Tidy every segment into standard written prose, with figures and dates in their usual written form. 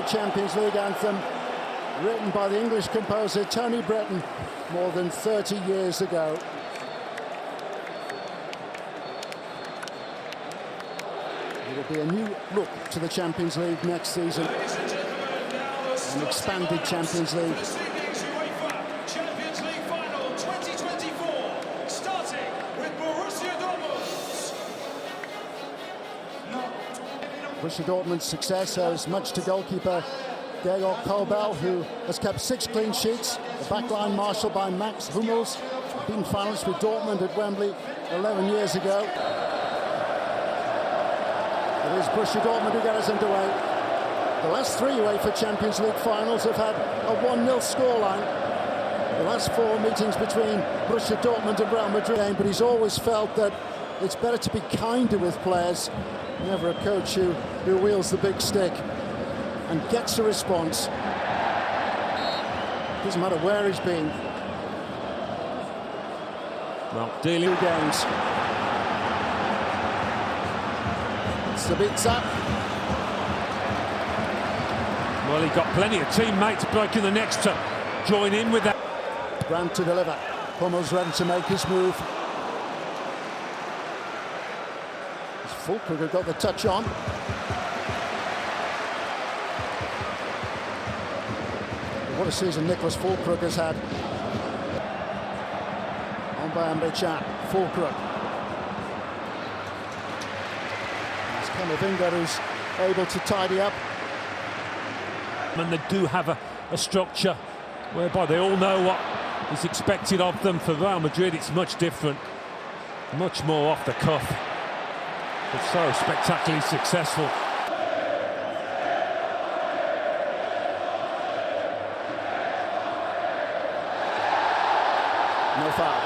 Champions League anthem, written by the English composer Tony Breton more than 30 years ago. It will be a new look to the Champions League next season. An expanded Champions League. This evening's UEFA Champions League final 2024, starting with Borussia Dortmund. Borussia Dortmund's success owes much to goalkeeper Carvajal, who has kept 6 clean sheets. The backline marshalled by Max Hummels, being finalist with Dortmund at Wembley 11 years ago. It is Borussia Dortmund who get us underway. The last 3 UEFA Champions League finals have had a 1-0 scoreline. The last 4 meetings between Borussia Dortmund and Real Madrid, but he's always felt that it's better to be kinder with players. Never a coach who wields the big stick and gets a response. Doesn't matter where he's been. Well, dealing games. Sabitzer. Well, he got plenty of teammates breaking the necks to join in with that. Brandt to deliver. Hummels ready to make his move. Fulkrug had got the touch on. What a season Nicholas Fulkrug has had. On by Amrichat. Fulkrug. It's Camavinga who's able to tidy up. And they do have a structure whereby they all know what is expected of them. For Real Madrid, it's much different, much more off the cuff, but so spectacularly successful. No foul.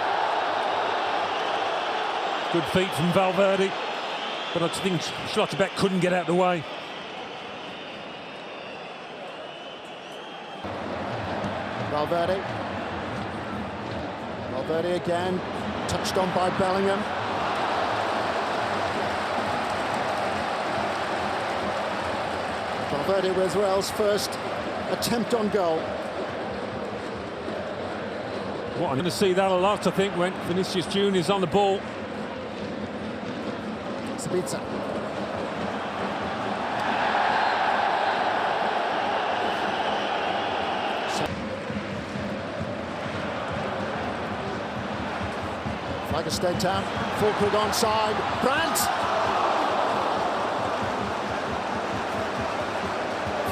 Good feet from Valverde, but I think Schlotterbeck couldn't get out of the way. Valverde again, touched on by Bellingham. Valverde with Real's first attempt on goal. Well, I'm going to see that a lot, I think, when Vinicius Junior's on the ball. Sabitzer. Like a stay down, Fulkrug onside, Brandt!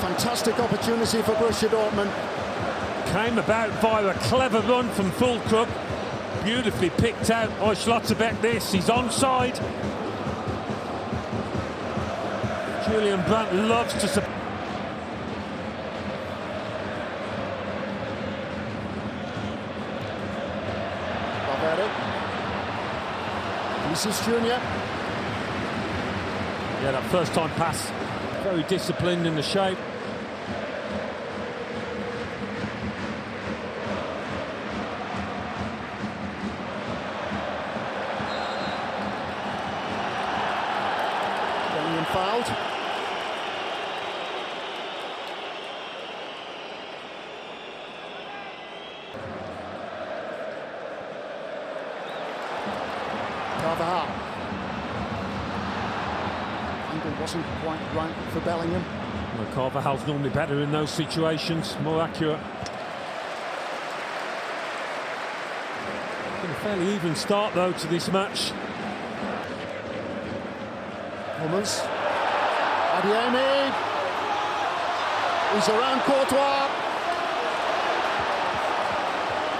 Fantastic opportunity for Borussia Dortmund. Came about via a clever run from Fulkrug. Beautifully picked out by Schlotterbeck this, he's onside. Julian Brandt loves to support. Vinicius Junior. Yeah, that first time pass, very disciplined in the shape. Bellingham fouled. Carvajal. Angle wasn't quite right for Bellingham. Well, Carvajal's normally better in those situations, more accurate. Been a fairly even start though to this match. Hummels. Adiemi. He's around Courtois.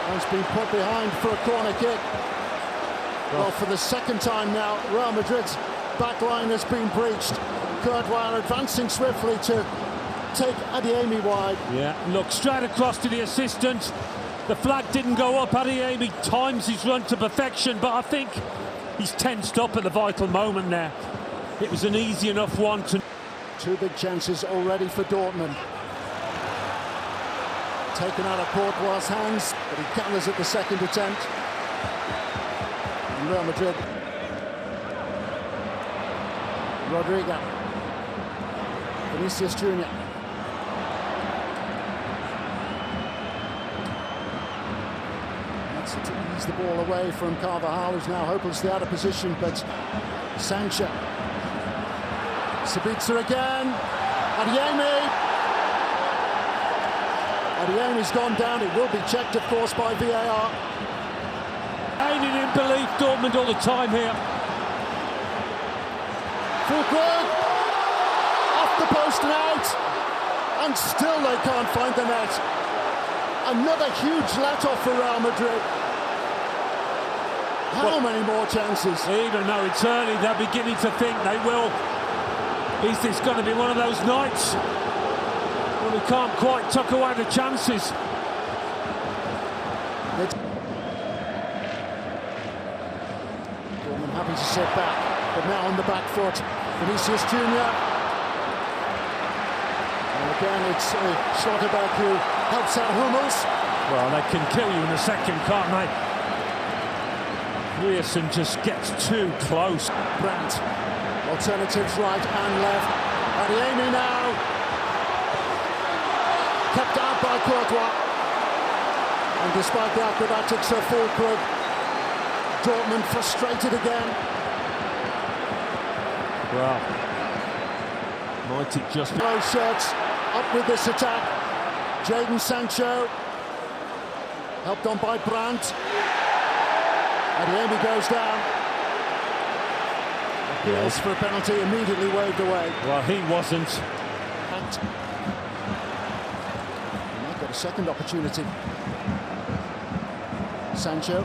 And he's been put behind for a corner kick. Well, for the second time now, Real Madrid's back line has been breached. Courtois advancing swiftly to take Adiemi wide. Yeah, look, straight across to the assistant. The flag didn't go up. Adiemi times his run to perfection, but I think he's tensed up at the vital moment there. It was an easy enough one to... 2 big chances already for Dortmund. Taken out of Courtois' hands, but he counters at the second attempt. And Real Madrid. Rodrigo. Vinicius Junior. So to ease the ball away from Carvajal, who's now hopelessly out of position, but Sancho. Sabitzer again. Adeyemi's gone down. It will be checked, of course, by VAR. Gaining in belief, Dortmund all the time here. Fulkrug off the post and out, and still they can't find the net. Another huge let-off for Real Madrid. How many more chances? Even though it's early, they're beginning to think they will. Is this going to be one of those nights? Well, we can't quite tuck away the chances. Dortmund happy to sit back, but now on the back foot. Vinicius Junior. And again, it's Schlotterbeck who helps out Hummels. Well, they can kill you in a second, can't they? Ryerson just gets too close. Brandt. Alternatives right and left. Adeyemi now. Kept out by Courtois. And despite the acrobatics of Fulkrug, Dortmund frustrated again. Well, might it just be... No shirts up with this attack. Jadon Sancho. Helped on by Brandt. Adeyemi goes down. Appeals for a penalty, immediately waved away. Well, he wasn't. And he might get a second opportunity. Sancho.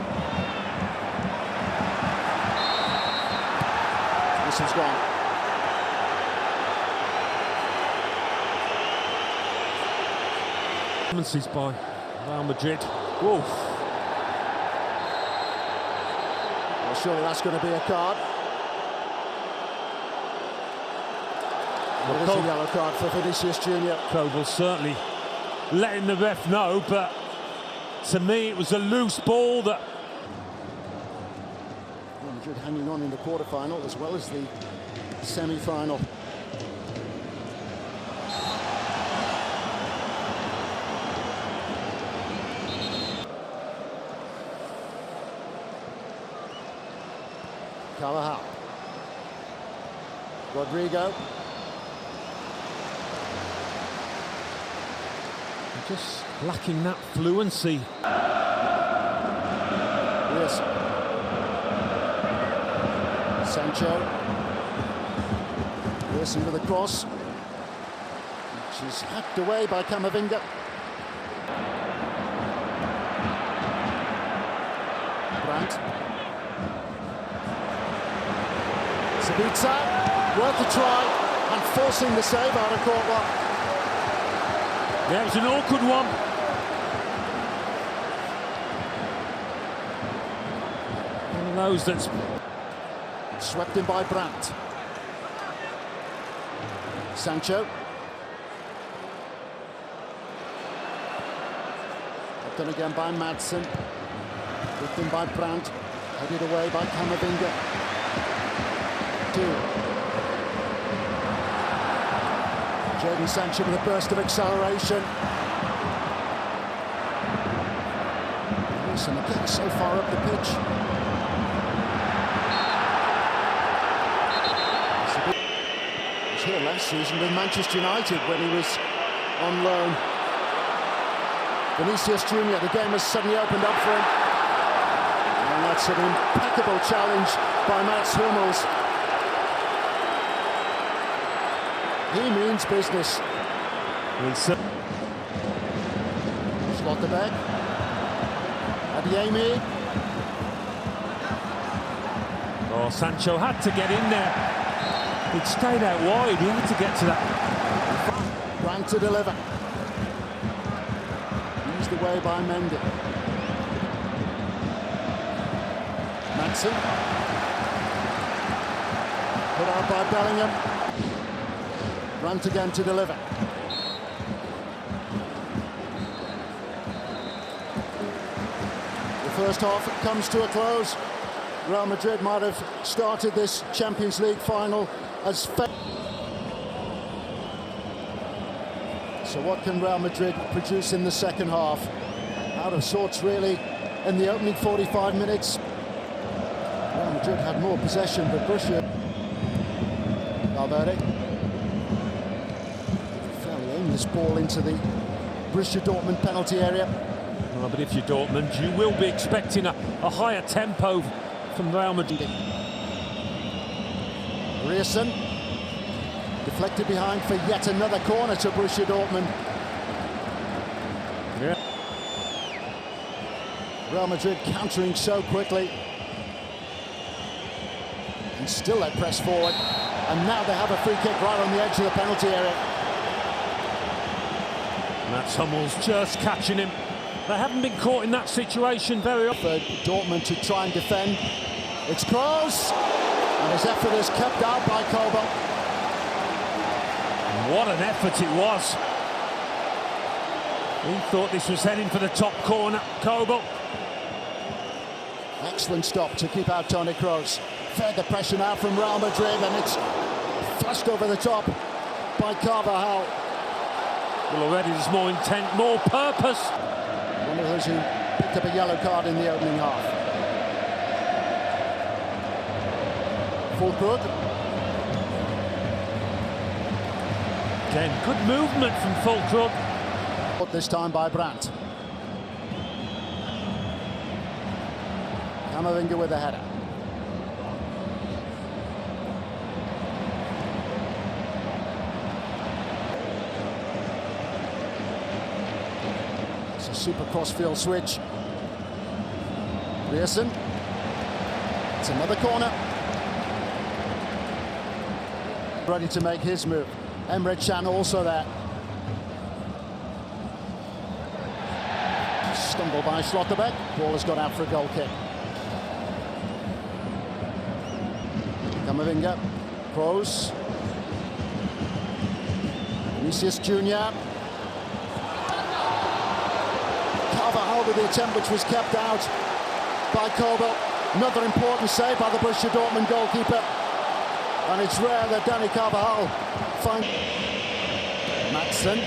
This is gone. Performances by Real Madrid. Oof. Well, surely that's going to be a card. Well, it is a yellow card for Vinicius Junior. Koval certainly letting the ref know, but to me it was a loose ball that... Real Madrid hanging on in the quarter-final as well as the semi-final. Carvajal. Rodrigo. Just lacking that fluency. Yes. Sancho. Wilson with a cross, which is hacked away by Camavinga. Brandt. Sabitzer, worth a try, and forcing the save out of Courtois. Yeah, it was an awkward one. One of those that's... Swept in by Brandt. Sancho. Done again by Madsen. Whipped in by Brandt. Headed away by Camavinga. Jadon Sancho with a burst of acceleration. Wilson again so far up the pitch. He was here last season with Manchester United when he was on loan. Vinicius Junior, the game has suddenly opened up for him. And that's an impeccable challenge by Mats Hummels. He means business. Schlotterbeck. Adeyemi. Oh, Sancho had to get in there. He'd stayed out wide. He had to get to that. Brandt to deliver. Used away by Mendy. Madsen. Put out by Bellingham. Brandt again to deliver. The first half comes to a close. Real Madrid might have started this Champions League final as so what can Real Madrid produce in the second half? Out of sorts, really. in the opening 45 minutes. Real Madrid had more possession, but Borussia... Valverde. Fairly aimless ball into the Borussia Dortmund penalty area. Well, but if you're Dortmund, you will be expecting a higher tempo from Real Madrid. Rierson deflected behind for yet another corner to Borussia Dortmund. Yeah. Real Madrid countering so quickly. And still they press forward. And now they have a free kick right on the edge of the penalty area. Mats Hummels just catching him. They haven't been caught in that situation very often. For Dortmund to try and defend. It's Kroos. And his effort is kept out by Carvajal. What an effort it was. He thought this was heading for the top corner. Carvajal. Excellent stop to keep out Toni Kroos. Fed the pressure now from Real Madrid, and it's flushed over the top by Carvajal. Well, already there's more intent, more purpose. One of those who picked up a yellow card in the opening half. Fulkrug. Again, good movement from Fulkrug. But this time by Brandt. Camavinga with the header. It's a super cross-field switch. Rierson. It's another corner. Ready to make his move. Emre Can also there. Stumble by Schlotterbeck. Ball has got out for a goal kick. Camavinga. Kroos. Vinicius Junior. Carvajal with the attempt, which was kept out by Carvajal. Another important save by the Borussia Dortmund goalkeeper. And it's rare that Dani Carvajal finds... Madsen.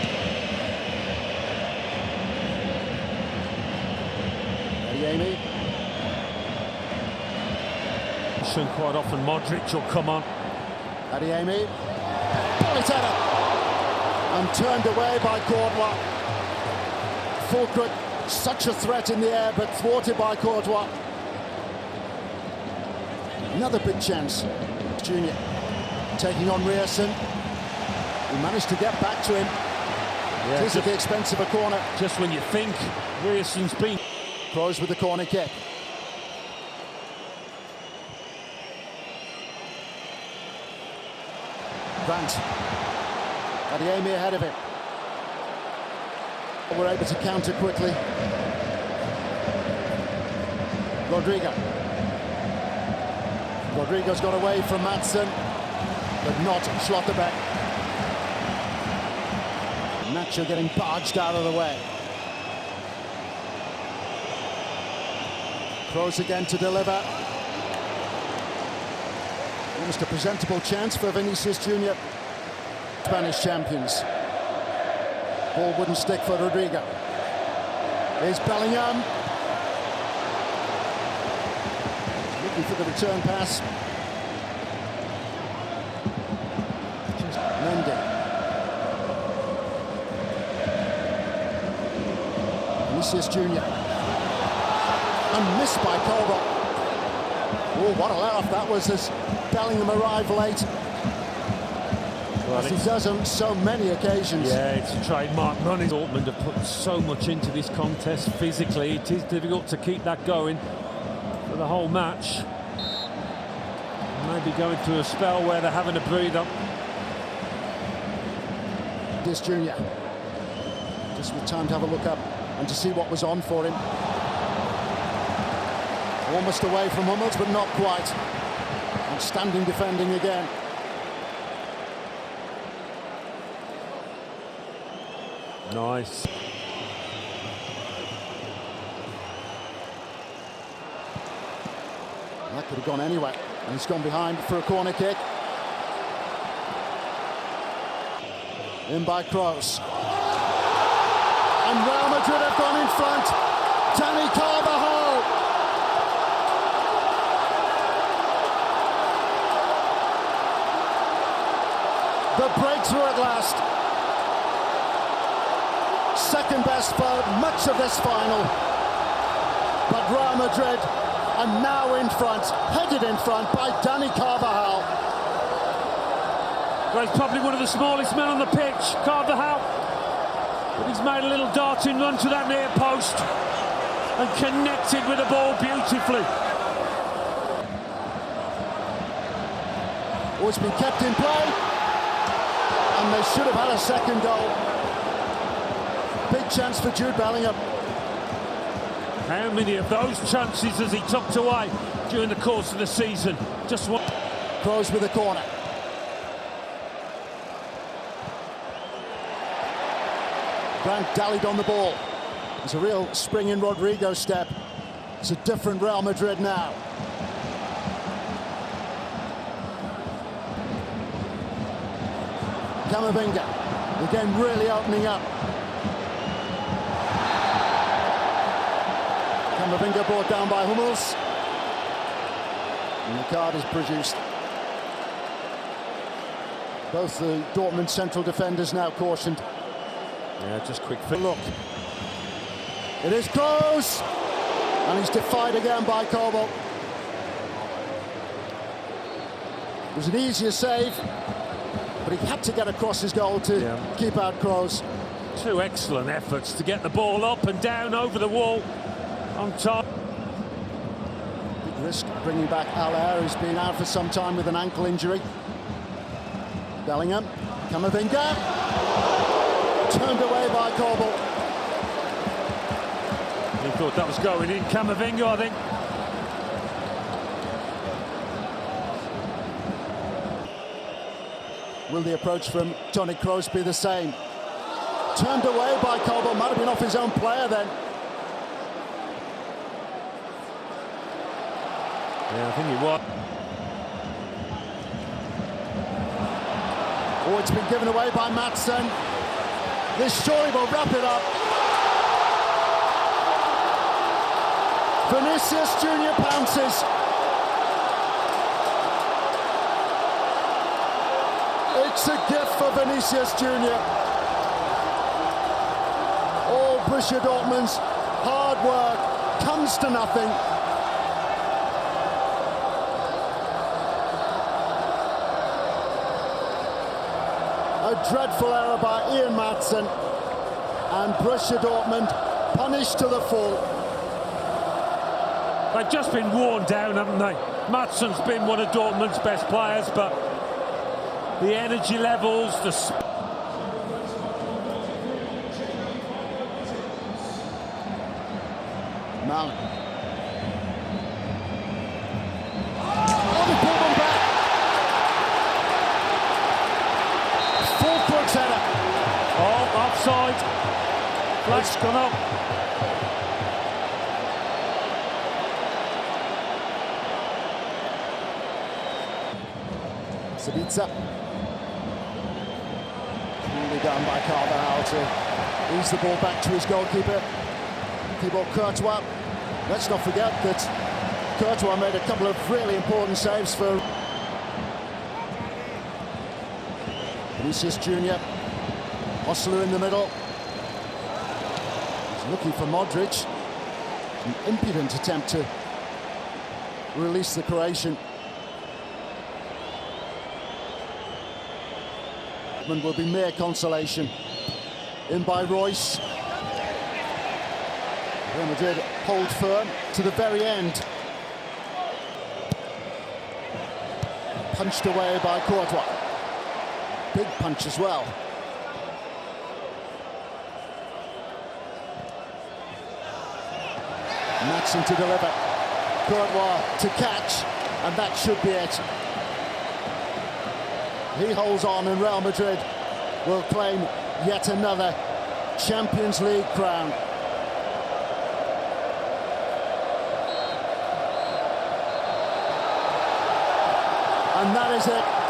Adeyemi. Quite often Modric will come on. Adeyemi. Bullet header. And turned away by Courtois. Fulkrug, such a threat in the air, but thwarted by Courtois. Another big chance. Junior taking on Rierson. He managed to get back to him. Yeah, it is at the expense of a corner. Just when you think Rierson's been... Kroos with the corner kick. Brandt. Adeyemi ahead of him. We're able to counter quickly. Rodrigo's got away from Madsen, but not Schlotterbeck. Nacho getting barged out of the way. Kroos again to deliver. Almost a presentable chance for Vinicius Junior. Spanish champions. Ball wouldn't stick for Rodrigo. Here's Bellingham. Looking for the return pass. Mendy. Vinicius Junior. And missed by Carvajal. Oh, what a let-off that was as Bellingham arrived late. Well, as he does on so many occasions. Yeah, it's a trademark running. Dortmund have put so much into this contest physically. It is difficult to keep that going for the whole match. Maybe going through a spell where they're having a breather. This Junior. Just with time to have a look up and to see what was on for him. Almost away from Hummels, but not quite. Outstanding defending again. Nice. That could have gone anyway. And he's gone behind for a corner kick. In by Kroos. And Real Madrid have gone in front. Dani Carvajal through at last. Second best for much of this final. But Real Madrid are now in front, headed in front by Dani Carvajal. Well, he's probably one of the smallest men on the pitch, Carvajal. But he's made a little darting run to that near post and connected with the ball beautifully. Oh, it's been kept in play. And they should have had a second goal. Big chance for Jude Bellingham. How many of those chances has he tucked away during the course of the season? Just one. Kroos with the corner. Grant dallied on the ball. It's a real spring in Rodrigo step. It's a different Real Madrid now. Camavinga, again really opening up. Camavinga brought down by Hummels. And the card is produced. Both the Dortmund central defenders now cautioned. Yeah, just quick Look. It is close. And he's defied again by Kobo. It was an easier save, but he had to get across his goal to keep out Kroos. Two excellent efforts to get the ball up and down over the wall on top. Big risk bringing back Allaire, who's been out for some time with an ankle injury. Bellingham, Camavinga, turned away by Kobo. He thought that was going in. Camavinga, I think. Will the approach from Toni Kroos be the same? Turned away by Kobo, might have been off his own player then. Yeah, I think he was. Oh, it's been given away by Madsen. This surely will wrap it up. Vinicius Junior pounces. It's a gift for Vinicius Junior. All Borussia Dortmund's hard work comes to nothing. A dreadful error by Ian Madsen, and Borussia Dortmund punished to the full. They've just been worn down, haven't they? Madsen's been one of Dortmund's best players, but the energy levels, the... Mount. Oh, they pulled them back. Full crooks header. Oh, offside. Flag's gone up. Sabitzer. Coolly done by Carvajal to ease the ball back to his goalkeeper, Thibaut Courtois. Let's not forget that Courtois made a couple of really important saves for Vinicius Junior. Oslu in the middle. He's looking for Modric. An impudent attempt to release the Croatian. Will be mere consolation. In by Royce. Real Madrid hold firm to the very end. Punched away by Courtois. Big punch as well. Madsen to deliver. Courtois to catch, and that should be it. He holds on, and Real Madrid will claim yet another Champions League crown. And that is it.